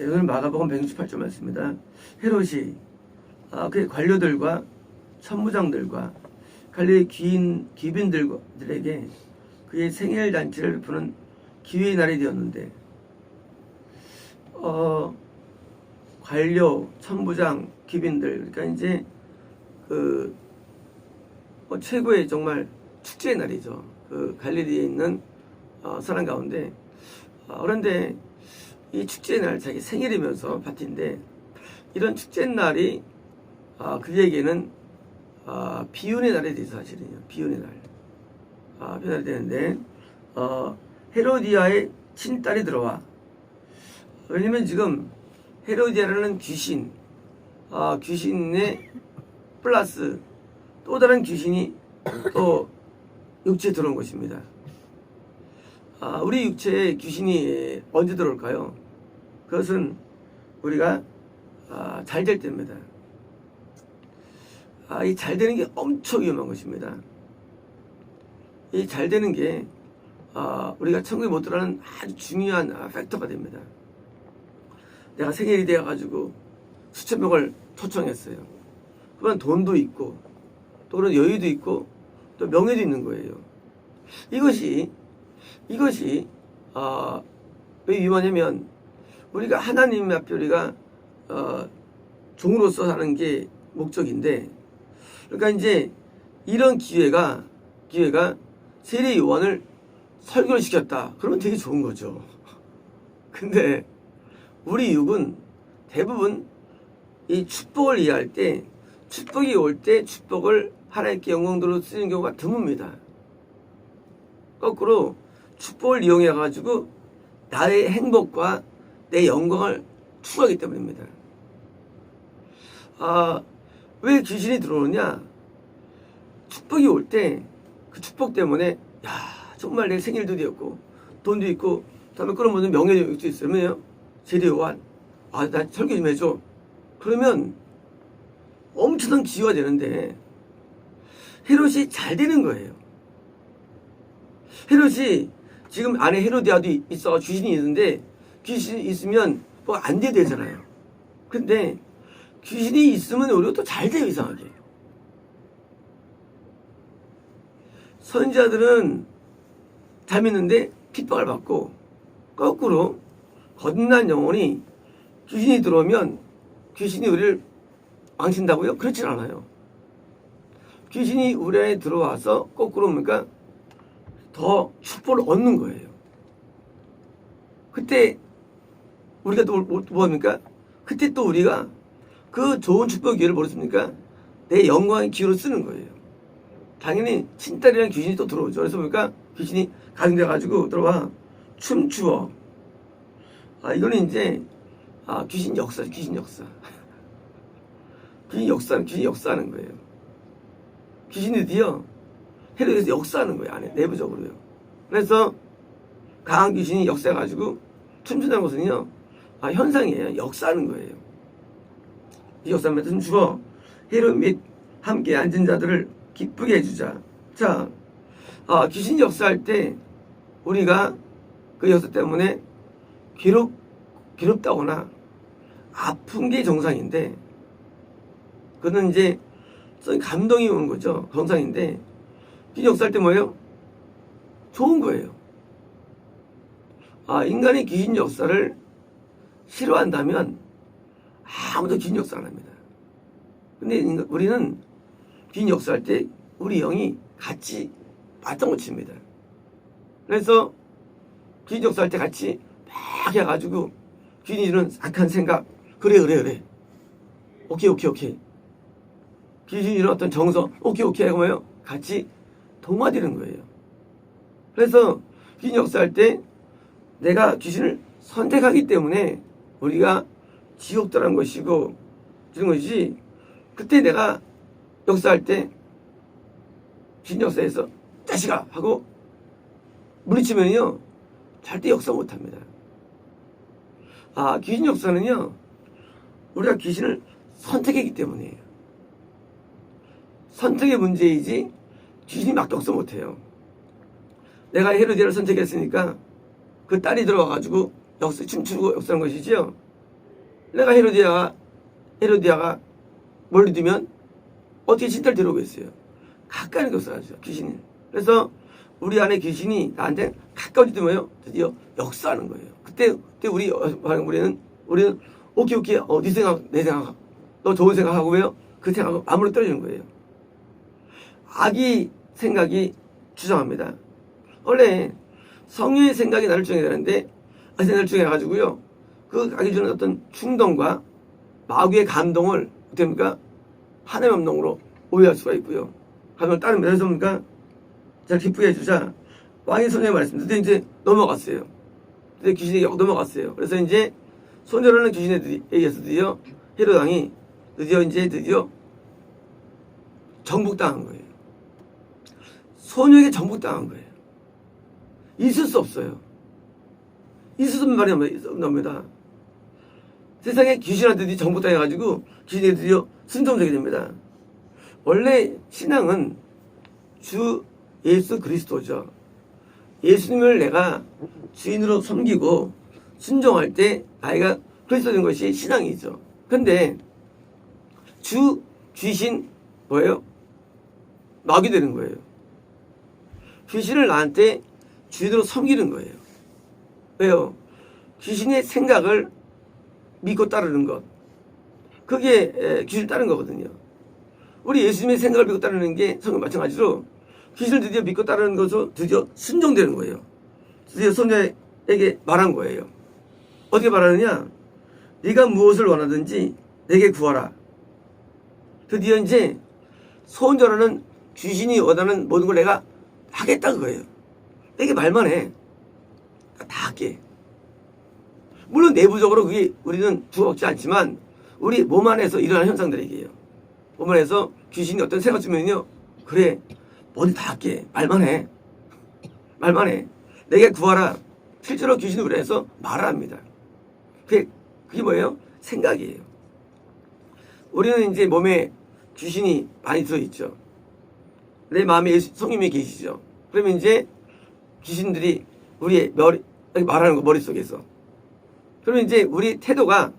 오늘 마가복음 168절 말씀입니다. 헤롯이 그 관료들과 천부장들과 갈릴리 귀빈들에게 그의 생일 잔치를 베푸는 기회의 날이 되었는데 관료, 천부장, 귀빈들, 그러니까 이제 최고의 정말 축제의 날이죠. 그 갈릴리에 있는 사람 가운데 그런데 이 축제의 날 자기 생일이면서 파티인데 이런 축제의 날이 그에게는 비운의 날이 되죠. 사실은요. 비운의 날. 비운의 날이 되는데 헤로디아의 친딸이 들어와. 왜냐면 지금 헤로디아라는 귀신, 귀신의 플러스 또 다른 귀신이 또 육체에 들어온 것입니다. 우리 육체에 귀신이 언제 들어올까요? 그것은 우리가 잘 될 때입니다. 이 잘 되는 게 엄청 위험한 것입니다. 이 잘 되는 게 우리가 천국에 못 들어가는 아주 중요한 팩터가 됩니다. 내가 생일이 되어가지고 수천 명을 초청했어요. 그러면 돈도 있고 또는 여유도 있고 또 명예도 있는 거예요. 이것이 왜 위험하냐면 우리가 하나님 앞에 우리가 종으로서 사는 게 목적인데, 그러니까 이제 이런 기회가 세례 요한을 설교를 시켰다. 그러면 되게 좋은 거죠. 근데 우리 육은 대부분 이 축복을 이해할 때, 축복이 올 때 축복을 하나님께 영광으로 쓰는 경우가 드뭅니다. 거꾸로 축복을 이용해 가지고 나의 행복과 내 영광을 추구하기 때문입니다. 왜 귀신이 들어오느냐? 축복이 올 때 그 축복 때문에 정말 내 생일도 되었고 돈도 있고 다음에 그런 모든 명예도 있으면 세례 요한 나 설교 좀 해줘. 그러면 엄청난 기회가 되는데 헤롯이 잘 되는 거예요. 헤롯이 지금 안에 헤로디아도 있어 귀신이 있는데 귀신이 있으면 뭐 안 돼야 되잖아요. 근데 귀신이 있으면 오히려 또 잘 돼요. 이상하게. 선지자들은 잘 믿는데 핍박을 받고, 거꾸로 거듭난 영혼이 귀신이 들어오면 귀신이 우리를 망친다고요? 그렇진 않아요. 귀신이 우리 안에 들어와서 거꾸로 뭡니까? 더 축복을 얻는 거예요. 그때 우리가 또 뭐합니까? 그때 또 우리가 그 좋은 축복 기회를 모르십니까? 내 영광의 기회로 쓰는 거예요. 당연히 친딸이라는 귀신이 또 들어오죠. 그래서 보니까 귀신이 가중돼 가지고 들어와 춤추어. 이거는 이제 귀신 역사죠. 귀신 역사. 귀신 역사하는 거예요. 귀신이 드디어 헤롯에서 역사하는 거예요. 안에 내부적으로요. 그래서 강한 귀신이 역사해가지고 춤춘다는 것은요, 현상이에요. 역사하는 거예요. 이 역사하면서 춤추어 헤롯 및 함께 앉은 자들을 기쁘게 해주자. 자, 귀신이 역사할 때 우리가 그 역사 때문에 괴롭다거나 아픈 게 정상인데, 그는 이제 감동이 오는 거죠. 정상인데 귀신 역사할 때 뭐예요? 좋은 거예요. 인간이 귀신 역사를 싫어한다면 아무도 귀신 역사 안 합니다. 근데 우리는 귀신 역사할 때 우리 영이 같이 맞장구 칩니다. 그래서 귀신 역사할 때 같이 막 해가지고 귀신이 주는 악한 생각, 그래. 오케이. 귀신이 주는 어떤 정서, 오케이 하고 뭐예요? 같이 동화되는 거예요. 그래서 귀신 역사할 때 내가 귀신을 선택하기 때문에 우리가 지옥 들어간 것이고 그런 것이지, 그때 내가 역사할 때 귀신 역사에서 자식아 하고 물리치면요 절대 역사 못합니다. 귀신 역사는요 우리가 귀신을 선택했기 때문이에요. 선택의 문제이지 귀신이 막 역사 못해요. 내가 헤로디아를 선택했으니까 그 딸이 들어와가지고 춤추고 역사하는 것이지요. 내가 헤로디아가 멀리 두면 어떻게 진짜를 데려오겠어요? 가까이 역사하죠, 귀신이. 그래서 우리 안에 귀신이 나한테 가까워질 때 뭐예요? 드디어 역사하는 거예요. 그때 우리는 오케이, 네 생각, 내 생각, 너 좋은 생각하고 왜요? 그 생각하고 아무리 떨어지는 거예요. 악이 생각이 주장합니다. 원래 성령의 생각이 나를 주장해야 되는데 그 생각을 주장해가지고요, 그 악이 주는 어떤 충동과 마귀의 감동을 어떻게 합니까? 하나님의 감동으로 오해할 수가 있고요. 하나님을 따르면 그래서 뭡니까? 잘 기쁘게 해주자. 왕의 손에 말했습니다. 근데 이제 넘어갔어요. 근데 귀신에게 넘어갔어요. 그래서 이제 손절하는 귀신에 의해서 드디어 헤롯 왕이 드디어 정복당한 거예요. 소녀에게 정복당한 거예요. 있을 수 없어요. 있을 수 없는 말이 나옵니다. 세상에 귀신한테 정복당해가지고 귀신이 드디어 순종되게 됩니다. 원래 신앙은 주 예수 그리스도죠. 예수님을 내가 주인으로 섬기고 순종할 때 아이가 그리스도 된 것이 신앙이죠. 근데 주 귀신 뭐예요? 마귀 되는 거예요. 귀신을 나한테 주인으로 섬기는 거예요. 왜요? 귀신의 생각을 믿고 따르는 것, 그게 귀신을 따르는 거거든요. 우리 예수님의 생각을 믿고 따르는 게 성경 마찬가지로 귀신을 드디어 믿고 따르는 것으로 드디어 순종되는 거예요. 드디어 손녀에게 말한 거예요. 어떻게 말하느냐? 네가 무엇을 원하든지 내게 구하라. 드디어 이제 소원자라는 귀신이 원하는 모든 걸 내가 하겠다 그거예요. 내게 말만 해. 다 할게. 물론 내부적으로 그게 우리는 두렵지 않지만 우리 몸 안에서 일어나는 현상들이에요. 몸 안에서 귀신이 어떤 생각 주면요, 그래, 뭐든 다 할게. 말만 해. 말만 해. 내게 구하라. 실제로 귀신이 우리 안에서 말을 합니다. 그게 뭐예요? 생각이에요. 우리는 이제 몸에 귀신이 많이 들어있죠. 내 마음에 성령님이 계시죠. 그러면 이제 귀신들이 우리의 말하는 거 머릿속에서. 그러면 이제 우리 태도가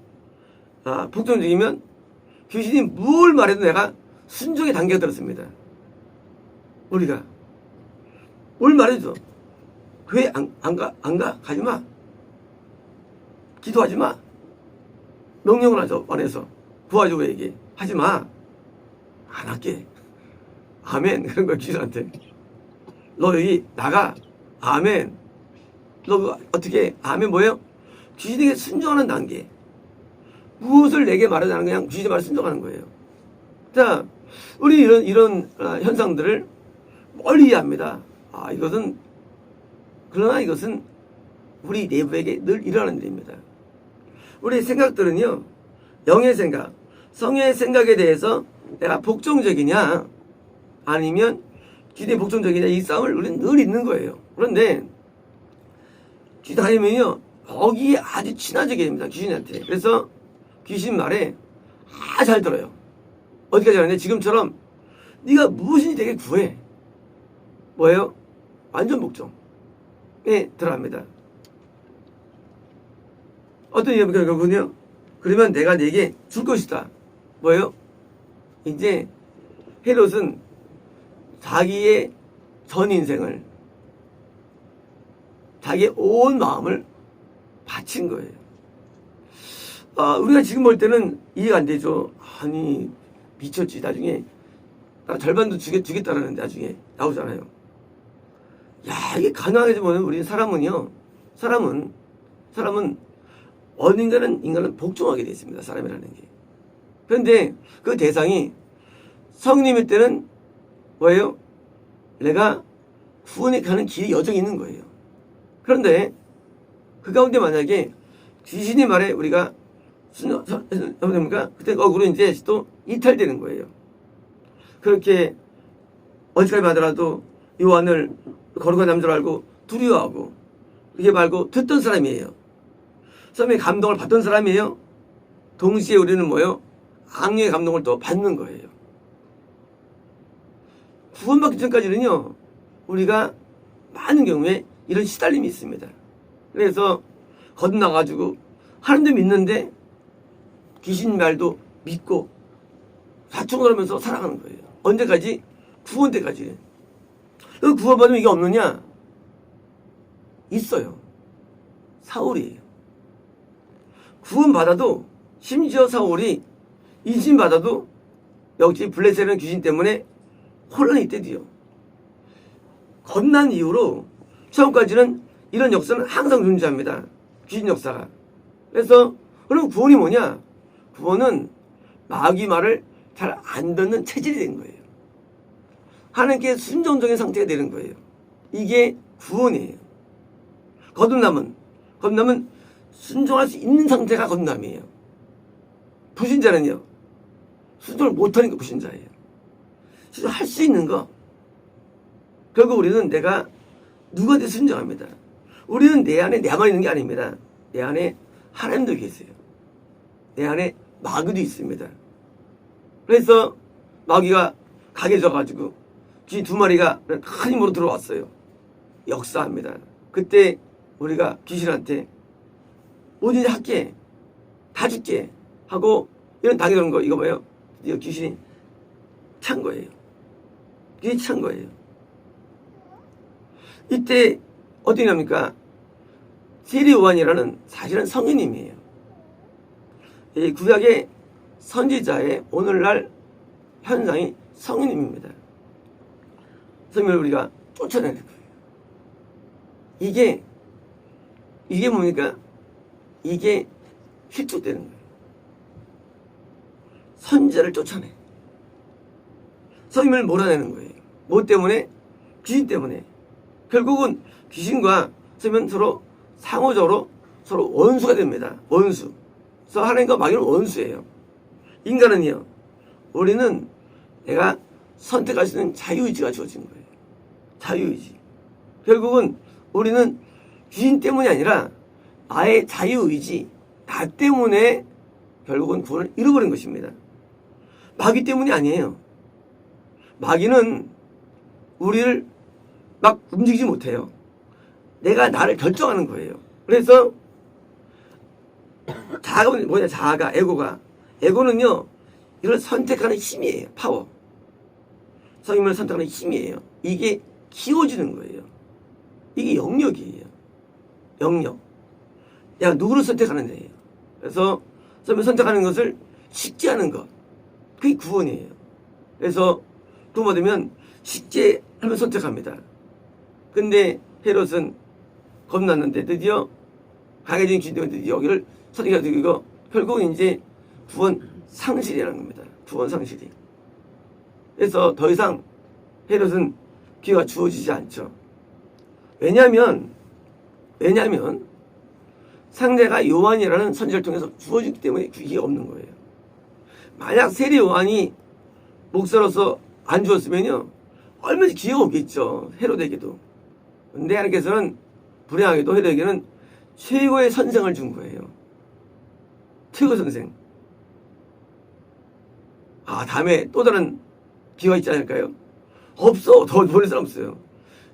복종적이면 귀신이 뭘 말해도 내가 순종의 단계가 들었습니다. 우리가 뭘 말해줘. 왜 안 가? 가지 마. 기도하지 마. 명령을 하죠. 안에서 구하자고 얘기 하지 마. 안 할게. 아멘. 그런 거야, 귀신한테. 너 여기 나가. 아멘. 너 어떻게? 아멘 뭐예요? 귀신에게 순종하는 단계. 무엇을 내게 말하자는 그냥 귀신의 말을 순종하는 거예요. 자, 우리 이런 현상들을 멀리 이해합니다. 그러나 이것은 우리 내부에게 늘 일어나는 일입니다. 우리 생각들은요, 영의 생각, 성의 생각에 대해서 내가 복종적이냐 아니면 귀신의 복종적이냐, 이 싸움을 우리는 늘 있는 거예요. 그런데 귀신 다니면요, 거기에 아주 친화적이 됩니다. 귀신한테. 그래서 귀신 말에 아주 잘 들어요. 어디까지 하는데 지금처럼 네가 무엇인지 되게 구해. 뭐예요? 완전 복종에 들어갑니다. 어떤 얘기입니까? 결국은요, 그러면 내가 네게 줄 것이다. 뭐예요? 이제 헤롯은 자기의 전 인생을, 자기의 온 마음을 바친 거예요. 우리가 지금 볼 때는 이해가 안 되죠. 아니, 미쳤지. 나중에 절반도 주겠다라는데 나중에 나오잖아요. 야, 이게 가능하게 보면 우리 사람은 어느 인간은 복종하게 되어 있습니다. 사람이라는 게. 그런데 그 대상이 성령일 때는 뭐예요? 내가 구원에 가는 길이 여정이 있는 거예요. 그런데 그 가운데 만약에 귀신의 말에 우리가 그때 거꾸로 이제 또 이탈되는 거예요. 그렇게 어디까지 하더라도 요한을 거룩한 남자로 알고 두려워하고, 그게 말고 듣던 사람이에요. 처음에 감동을 받던 사람이에요. 동시에 우리는 뭐예요? 악령의 감동을 또 받는 거예요. 구원받기 전까지는요, 우리가 많은 경우에 이런 시달림이 있습니다. 그래서 거듭나가지고 하나님도 믿는데 귀신 말도 믿고 사충을 하면서 살아가는 거예요. 언제까지? 구원 때까지. 그 구원받으면 이게 없느냐? 있어요. 사울이에요. 구원받아도 심지어 사울이 인신받아도 역시 블레셋이라는 귀신 때문에 혼란이 있대요. 겁난 이후로 처음까지는 이런 역사는 항상 존재합니다. 귀신 역사가. 그래서 그럼 구원이 뭐냐? 구원은 마귀 말을 잘 안 듣는 체질이 된 거예요. 하나님께 순종적인 상태가 되는 거예요. 이게 구원이에요. 거듭남은 순종할 수 있는 상태가 거듭남이에요. 불신자는요, 순종을 못하는 게 불신자예요. 순종할 수 있는 거. 결국 우리는 내가 누구한테 순종합니다. 우리는 내 안에 내만 있는 게 아닙니다. 내 안에 하나님도 계세요. 내 안에 마귀도 있습니다. 그래서 마귀가 강해져가지고 귀 두 마리가 큰 힘으로 들어왔어요. 역사합니다. 그때 우리가 귀신한테 뭐든지 할게, 다 줄게 하고 이런 당해오는 거, 이거 뭐예요? 드디어 귀신이 찬 거예요. 귀신이 찬 거예요. 이때 어떻게 합니까? 세리 요한이라는 사실은 성인님이에요. 이 구약의 선지자의 오늘날 현상이 성인님입니다. 성인을 우리가 쫓아내는 거예요. 이게 뭡니까? 이게 실족되는 거예요. 선지자를 쫓아내. 성인을 몰아내는 거예요. 뭐 때문에? 귀신 때문에. 결국은 귀신과 성인은 서로 상호적으로 서로 원수가 됩니다. 원수. 그래서 하나님과 마귀는 원수예요. 인간은요, 우리는 내가 선택할 수 있는 자유의지가 주어진 거예요. 자유의지. 결국은 우리는 귀신 때문이 아니라 나의 자유의지, 나 때문에 결국은 구원을 잃어버린 것입니다. 마귀 때문이 아니에요. 마귀는 우리를 막 움직이지 못해요. 내가 나를 결정하는 거예요. 그래서 자아가 뭐냐? 자아가, 에고는요, 이걸 선택하는 힘이에요. 파워. 성인을 선택하는 힘이에요. 이게 키워지는 거예요. 이게 영역이에요. 영역. 야, 누구를 선택하느냐예요. 그래서 성인을 선택하는 것을 쉽게 하는 것. 그게 구원이에요. 그래서 구원받으면 쉽게 하면 선택합니다. 근데 헤롯은 겁났는데 드디어 강해진 귀신 때문에 드디어 여기를 선택해서 이거 결국은 이제 구원 상실이라는 겁니다. 구원 상실이. 그래서 더 이상 헤롯은 기회가 주어지지 않죠. 왜냐하면 상대가 요한이라는 선지자를 통해서 주어지기 때문에 기회가 없는 거예요. 만약 세리 요한이 목사로서 안 주었으면요, 얼마나 기회가 없겠죠. 헤롯에게도. 근데 하나님께서는 불행하게도 헤롯에게는 최고의 선생을 준 거예요. 최고 선생. 다음에 또 다른 기회가 있지 않을까요? 없어. 더 보낼 사람 없어요.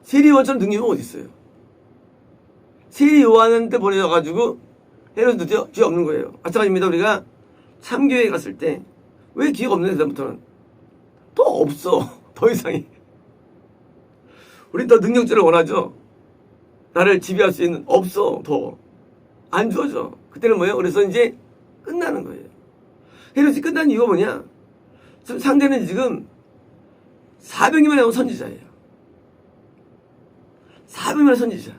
세리 요한처럼 능력이 어디 있어요? 세리 요한한테 보내져가지고 헤롯도 기회가 없는 거예요. 마찬가지입니다. 우리가 참교회에 갔을 때 왜 기회가 없는 데부터는 또 없어. 더 이상이. 우린 더 능력자를 원하죠. 나를 지배할 수 있는, 없어. 더 안 주어져. 그때는 뭐예요? 그래서 이제 끝나는 거예요. 헤롯이 끝난 이유가 뭐냐? 상대는 지금 400명이나 나온 선지자예요. 400명이나 선지자.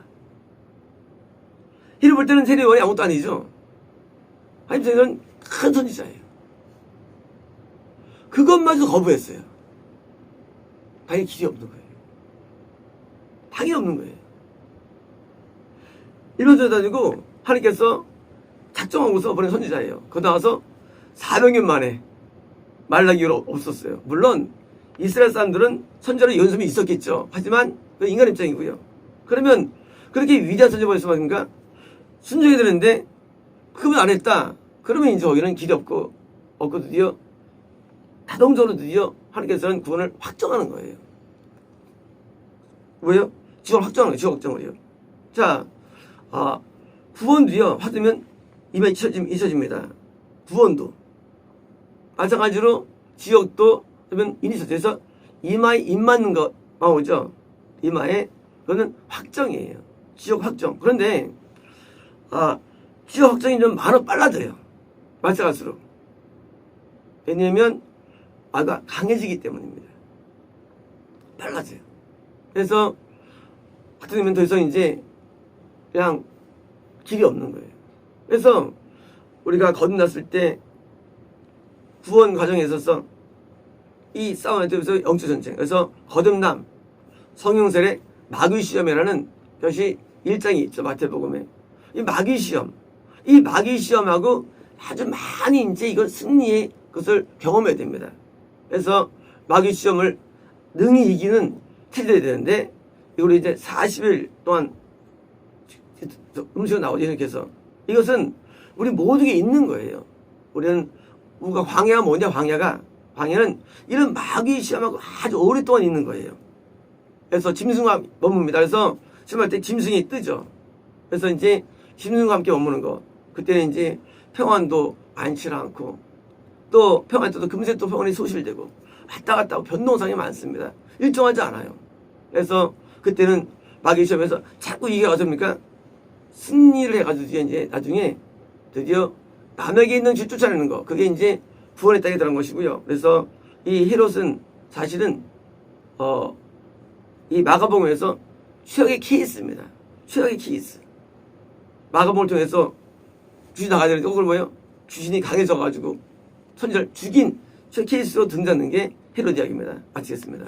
이를 볼 때는 세리 요한이 아무것도 아니죠. 하나님 생각은 큰 선지자예요. 그것마저 거부했어요. 당연히 길이 없는 거예요. 당연히 없는 거예요. 일반적으로 다니고 하나님께서 작정하고서 보낸 선지자예요. 거기 나와서 400년 만에 말라기 이후로 없었어요. 물론 이스라엘 사람들은 선지자로 연습이 있었겠죠. 하지만 그 인간 입장이고요. 그러면 그렇게 위대한 선지자 보냈으니까 순종해야 되는데 그분 안 했다. 그러면 이제 거기는 길이 없고 드디어 자동적으로 드디어 하나님께서는 구원을 확정하는 거예요. 왜요? 지원 확정하는 거예요. 지원 확정을요. 자, 구원도요, 받으면 이만 잊혀집니다. 구원도. 마찬가지로 지역도 그러면 이니셔티브에서 이마에 입 맞는 거 나오죠. 이마에 그거는 확정이에요. 지역 확정. 그런데 지역 확정이 좀 빨라져요. 말세 갈수록. 왜냐하면 마가 강해지기 때문입니다. 빨라져요. 그래서 확정되면 더 이상 이제 그냥 길이 없는 거예요. 그래서 우리가 거듭났을 때 구원 과정에 있어서 이 싸움에 대해서 영적 전쟁. 그래서 거듭남, 성령세례, 마귀 시험이라는 것이 1장이 있죠. 마태복음에. 이 마귀 시험하고 아주 많이 이제 이걸 승리의 것을 경험해야 됩니다. 그래서 마귀 시험을 능히 이기는 체질이 되는데 이걸 이제 40일 동안 음식으로 나오죠. 이렇게 해서 이것은 우리 모두에게 있는 거예요. 우리는 우리가 광야가 뭐냐? 광야는 이런 마귀 시험하고 아주 오랫동안 있는 거예요. 그래서 짐승과 머뭅니다. 그래서 시험할 때 짐승이 뜨죠. 그래서 이제 짐승과 함께 머무는 거. 그때는 이제 평안도 많지 않고 또 평안 때도 금세 또 평안이 소실되고 왔다 갔다 하고 변동성이 많습니다. 일정하지 않아요. 그래서 그때는 마귀 시험에서 자꾸 이게 어떻습니까? 승리를 해가지고 이제 나중에 드디어 남에게 있는 줄 쫓아내는 거. 그게 이제 구원의 땅에 들어간 것이고요. 그래서 이 헤롯은 사실은 이 마가복음에서 최악의 케이스입니다. 최악의 케이스. 마가복음을 통해서 귀신이 나가야 되는데 그걸 뭐예요? 귀신이 강해져가지고 선지자를 죽인 최 케이스로 등장하는 게 헤롯 이야기입니다. 마치겠습니다.